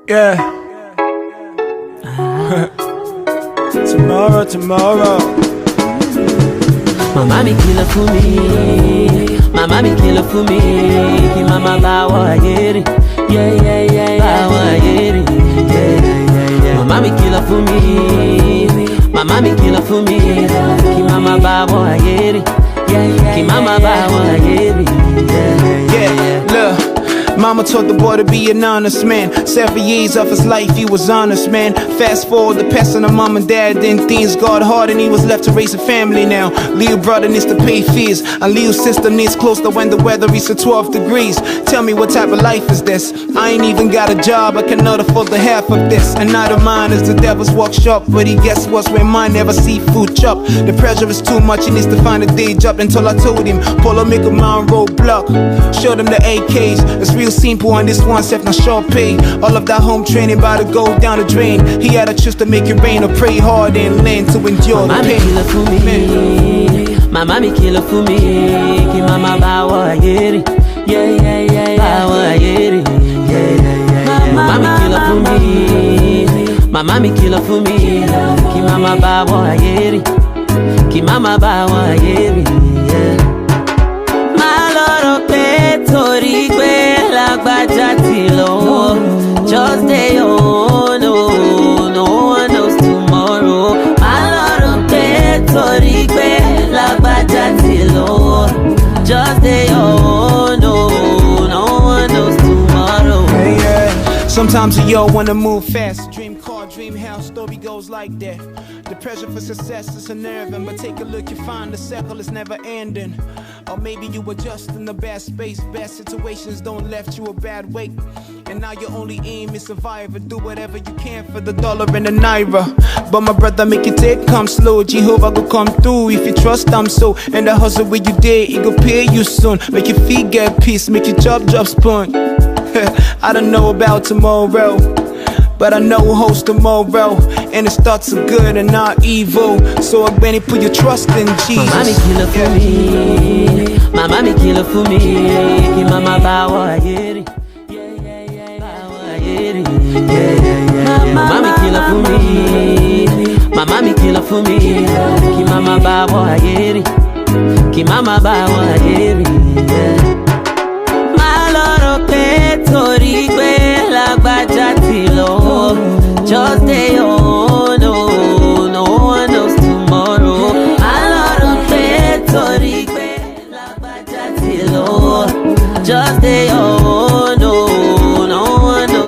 Yeah. Tomorrow. Mama me kill for me. Mama me kill for me. Ki mama bawa yeri. Yeah. Bawa yeri. Yeah. Mama me kill for me. Mama me kill for me. Ki mama bawa yeri. Yeah. Ki mama bawa yeri. Yeah. Look. Mama taught the boy to be an honest man. 7 years of his life, he was honest, man. Fast forward, the passing of mom and dad, then things got hard and he was left to raise a family now. Little brother needs to pay fees, and little sister needs clothes to when the weather reaches 12 degrees. Tell me what type of life is this? I ain't even got a job, I cannot afford the half of this. And neither mine is the devil's workshop, but he guess what's when mine never see food chop. The pressure is too much, he needs to find a day job. Until I told him, Polo make a man roadblock. Showed him the AKs, it's real simple on this one step, not short pay. All of that home training about to go down the drain. He had to choose to make it rain or pray hard and learn to endure the pain. Mama me kill for me. Ki mama bawa yeri. Yeah. Bawa yeri. Yeah. Mama me kill for me. Mama me kill for me. Ki mama bawa yeri. Ki mama bawa yeri. Yeah. Maloro petori gbe lagbaja ti lo. Just day no one knows tomorrow. Maloro petori gbe lagbaja ti lo. Just day no one knows tomorrow. Hey, yeah. Sometimes you wanna move fast. Dream car, dream house, story goes like that. The pressure for success is unnerving, but take a look, you find the circle is never ending. Or maybe you were just in a bad space. Bad situations don't left you a bad weight. And now your only aim is survive and do whatever you can for the dollar and the naira. But my brother, make it take come slow. Jehovah go come through if you trust them so. And the hustle where you did, it go pay you soon. Make your feet get peace, make your job spoon. I don't know about tomorrow, but I know who holds tomorrow. And it starts good and not evil. So Benny, put your trust in Jesus. Mama me kill for me. Mama me kill for me. Ki mama bawa yeri. Yeah. Bawa yeri. Yeah. Mama me kill for me. Mama me kill for me. Ki mama bawa yeri. Ki mama bawa yeri.